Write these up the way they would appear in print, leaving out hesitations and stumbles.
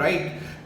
right,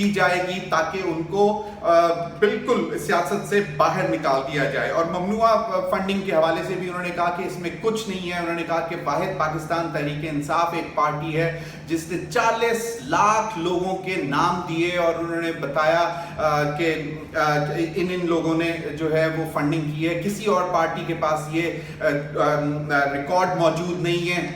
کی جائے گی تاکہ ان کو بالکل سیاست سے باہر نکال دیا جائے. اور ممنوعہ فنڈنگ کے حوالے سے بھی انہوں نے کہا کہ اس میں کچھ نہیں ہے. انہوں نے کہا کہ واحد پاکستان تحریک انصاف ایک پارٹی ہے جس نے 40 لاکھ لوگوں کے نام دیے, اور انہوں نے بتایا کہ ان لوگوں نے جو ہے وہ فنڈنگ کی ہے. کسی اور پارٹی کے پاس یہ ریکارڈ موجود نہیں ہے.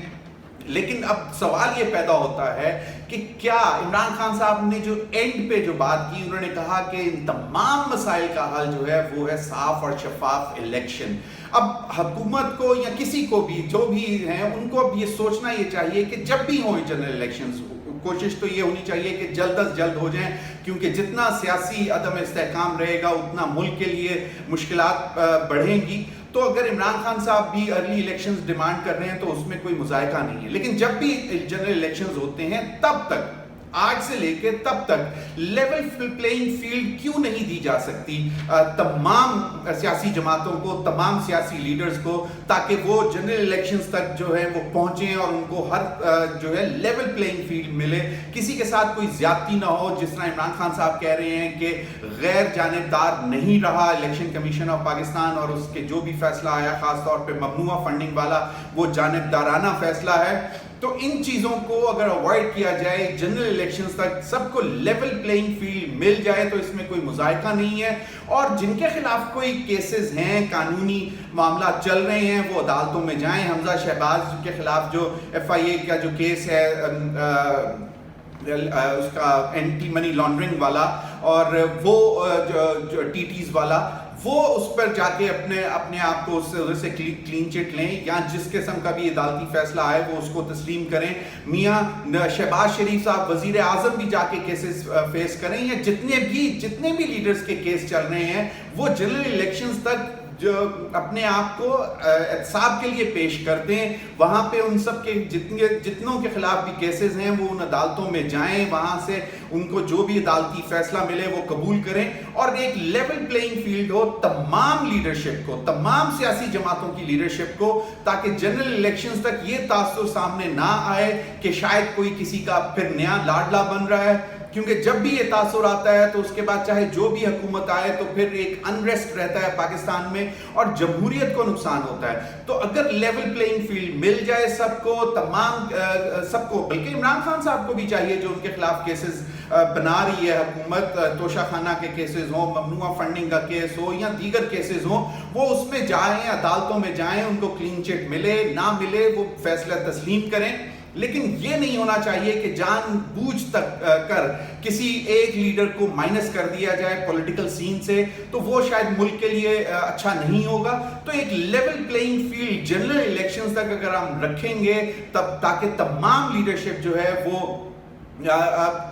لیکن اب سوال یہ پیدا ہوتا ہے کہ کیا عمران خان صاحب نے جو اینڈ پہ جو بات کی, انہوں نے کہا کہ ان تمام مسائل کا حل جو ہے وہ ہے صاف اور شفاف الیکشن. اب حکومت کو یا کسی کو بھی جو بھی ہیں ان کو اب یہ سوچنا یہ چاہیے کہ جب بھی ہوں جنرل الیکشنز, کوشش تو یہ ہونی چاہیے کہ جلد از جلد ہو جائیں, کیونکہ جتنا سیاسی عدم استحکام رہے گا اتنا ملک کے لیے مشکلات بڑھیں گی. تو اگر عمران خان صاحب بھی ارلی الیکشنز ڈیمانڈ کر رہے ہیں تو اس میں کوئی مذائقہ نہیں ہے. لیکن جب بھی جنرل الیکشنز ہوتے ہیں تب تک, آج سے لے کے تب تک لیول پلینگ فیلڈ کیوں نہیں دی جا سکتی تمام سیاسی جماعتوں کو, تمام سیاسی لیڈرز کو, تاکہ وہ جنرل الیکشنز تک جو ہے وہ پہنچیں اور ان کو ہر جو ہے لیول پلینگ فیلڈ ملے, کسی کے ساتھ کوئی زیادتی نہ ہو. جس طرح عمران خان صاحب کہہ رہے ہیں کہ غیر جانبدار نہیں رہا الیکشن کمیشن آف پاکستان, اور اس کے جو بھی فیصلہ آیا خاص طور پہ ممنوعہ فنڈنگ والا وہ جانبدارانہ فیصلہ ہے. تو ان چیزوں کو اگر اوائڈ کیا جائے, جنرل الیکشنز تک سب کو لیول پلینگ فیلڈ مل جائے, تو اس میں کوئی مذائقہ نہیں ہے. اور جن کے خلاف کوئی کیسز ہیں, قانونی معاملات چل رہے ہیں, وہ عدالتوں میں جائیں. حمزہ شہباز کے خلاف جو FIA کا جو کیس ہے اس کا اینٹی منی لانڈرنگ والا, اور وہ جو TTs والا, وہ اس پر جا کے اپنے آپ کو اس سے کلین چٹ لیں, یا جس قسم کا بھی عدالتی فیصلہ آئے وہ اس کو تسلیم کریں. میاں شہباز شریف صاحب وزیر اعظم بھی جا کے کیسز فیس کریں, یا جتنے بھی لیڈرز کے کیس چل رہے ہیں وہ جنرل الیکشنز تک جو اپنے آپ کو احتساب کے لیے پیش کر دیں. وہاں پہ ان سب کے جتنوں کے خلاف بھی کیسز ہیں وہ ان عدالتوں میں جائیں, وہاں سے ان کو جو بھی عدالتی فیصلہ ملے وہ قبول کریں, اور ایک لیول پلینگ فیلڈ ہو تمام لیڈرشپ کو, تمام سیاسی جماعتوں کی لیڈرشپ کو, تاکہ جنرل الیکشنز تک یہ تاثر سامنے نہ آئے کہ شاید کوئی کسی کا پھر نیا لاڈلا بن رہا ہے. کیونکہ جب بھی یہ تاثر آتا ہے تو اس کے بعد چاہے جو بھی حکومت آئے تو پھر ایک انریسٹ رہتا ہے پاکستان میں, اور جمہوریت کو نقصان ہوتا ہے. تو اگر لیول پلینگ فیلڈ مل جائے سب کو, تمام سب کو, بلکہ عمران خان صاحب کو بھی چاہیے جو ان کے خلاف کیسز بنا رہی ہے حکومت, توشہ خانہ کے کیسز ہوں, ممنوعہ فنڈنگ کا کیس ہو, یا دیگر کیسز ہوں, وہ اس میں جائیں, عدالتوں میں جائیں, ان کو کلین چٹ ملے نہ ملے وہ فیصلہ تسلیم کریں. لیکن یہ نہیں ہونا چاہیے کہ جان بوجھ تک کر کسی ایک لیڈر کو مائنس کر دیا جائے پولیٹیکل سین سے, تو وہ شاید ملک کے لیے اچھا نہیں ہوگا. تو ایک level playing field general elections تک اگر ہم رکھیں گے تب تاکہ تمام لیڈرشپ جو ہے وہ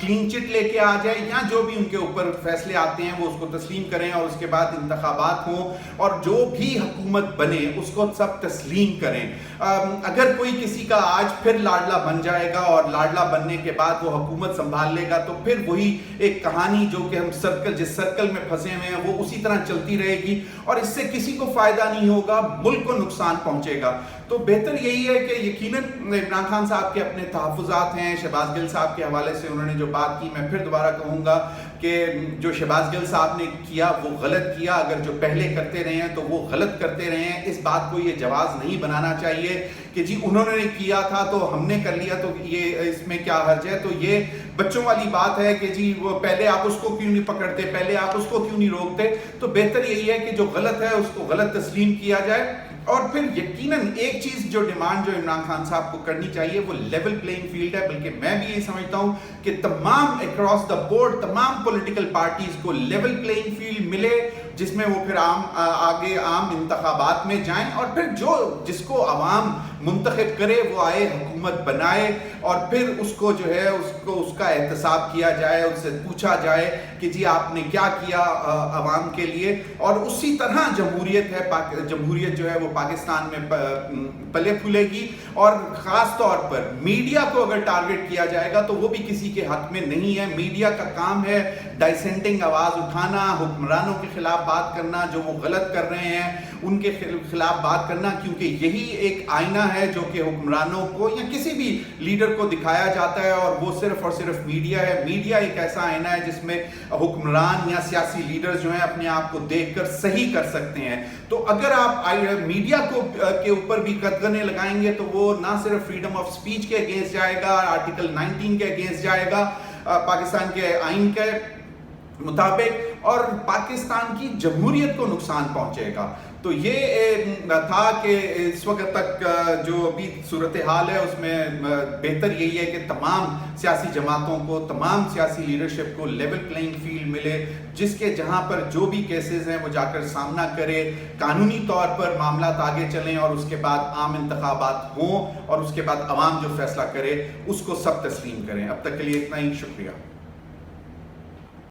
کلین چٹ لے کے آ جائے, یا جو بھی ان کے اوپر فیصلے آتے ہیں وہ اس کو تسلیم کریں, اور اس کے بعد انتخابات ہوں اور جو بھی حکومت بنے اس کو سب تسلیم کریں. اگر کوئی کسی کا آج پھر لاڈلا بن جائے گا اور لاڈلا بننے کے بعد وہ حکومت سنبھال لے گا, تو پھر وہی ایک کہانی جو کہ ہم جس سرکل میں پھنسے ہوئے ہیں وہ اسی طرح چلتی رہے گی, اور اس سے کسی کو فائدہ نہیں ہوگا, ملک کو نقصان پہنچے گا. تو بہتر یہی ہے کہ یقیناً عمران خان صاحب کے اپنے تحفظات ہیں. شہباز گل صاحب کے حوالے سے انہوں نے جو بات کی, میں پھر دوبارہ کہوں گا کہ جو شہباز گل صاحب نے کیا وہ غلط کیا. اگر جو پہلے کرتے رہے ہیں تو وہ غلط کرتے رہے ہیں. اس بات کو یہ جواز نہیں بنانا چاہیے کہ جی انہوں نے کیا تھا تو ہم نے کر لیا تو یہ اس میں کیا حرج ہے. تو یہ بچوں والی بات ہے کہ جی وہ پہلے آپ اس کو کیوں نہیں پکڑتے, پہلے آپ اس کو کیوں نہیں روکتے. تو بہتر یہی ہے کہ جو غلط ہے اس کو غلط تسلیم کیا جائے. اور پھر یقیناً ایک چیز جو ڈیمانڈ جو عمران خان صاحب کو کرنی چاہیے وہ لیول پلینگ فیلڈ ہے. بلکہ میں بھی یہ سمجھتا ہوں کہ تمام اکراس دا بورڈ تمام پولیٹیکل پارٹیز کو لیول پلینگ فیلڈ ملے, جس میں وہ پھر آگے عام انتخابات میں جائیں, اور پھر جس کو عوام منتخب کرے وہ آئے, حکومت بنائے, اور پھر اس کو جو ہے اس کا احتساب کیا جائے, اس سے پوچھا جائے کہ جی آپ نے کیا کیا عوام کے لیے. اور اسی طرح جمہوریت جمہوریت جو ہے وہ پاکستان میں پلے پھولے گی. اور خاص طور پر میڈیا کو اگر ٹارگٹ کیا جائے گا تو وہ بھی کسی کے حق میں نہیں ہے. میڈیا کا کام ہے ڈائسینٹنگ آواز اٹھانا, حکمرانوں کے خلاف خلاف بات کرنا، جو وہ غلط کر رہے ہیں ان کے خلاف بات کرنا، کیونکہ یہی ایک آئینہ ہے جو کہ حکمرانوں کو یا کسی بھی لیڈر کو دکھایا جاتا ہے، اور وہ صرف اور صرف میڈیا ہے۔ میڈیا ایک ایسا آئینہ ہے جس میں حکمران یا سیاسی لیڈر جو ہیں اپنے آپ کو دیکھ کر صحیح کر سکتے ہیں۔ تو اگر آپ میڈیا کے اوپر بھی قدغنیں لگائیں گے تو وہ نہ صرف فریڈم آف سپیچ کے اگینسٹ جائے گا، آرٹیکل 19 کے اگینسٹ جائے گا پاکستان کے آئین کے مطابق، اور پاکستان کی جمہوریت کو نقصان پہنچے گا۔ تو یہ تھا کہ اس وقت تک جو ابھی صورتحال ہے اس میں بہتر یہی ہے کہ تمام سیاسی جماعتوں کو، تمام سیاسی لیڈرشپ کو لیول پلینگ فیلڈ ملے، جس کے جہاں پر جو بھی کیسز ہیں وہ جا کر سامنا کرے، قانونی طور پر معاملات آگے چلیں، اور اس کے بعد عام انتخابات ہوں، اور اس کے بعد عوام جو فیصلہ کرے اس کو سب تسلیم کریں۔ اب تک کے لیے اتنا ہی، شکریہ۔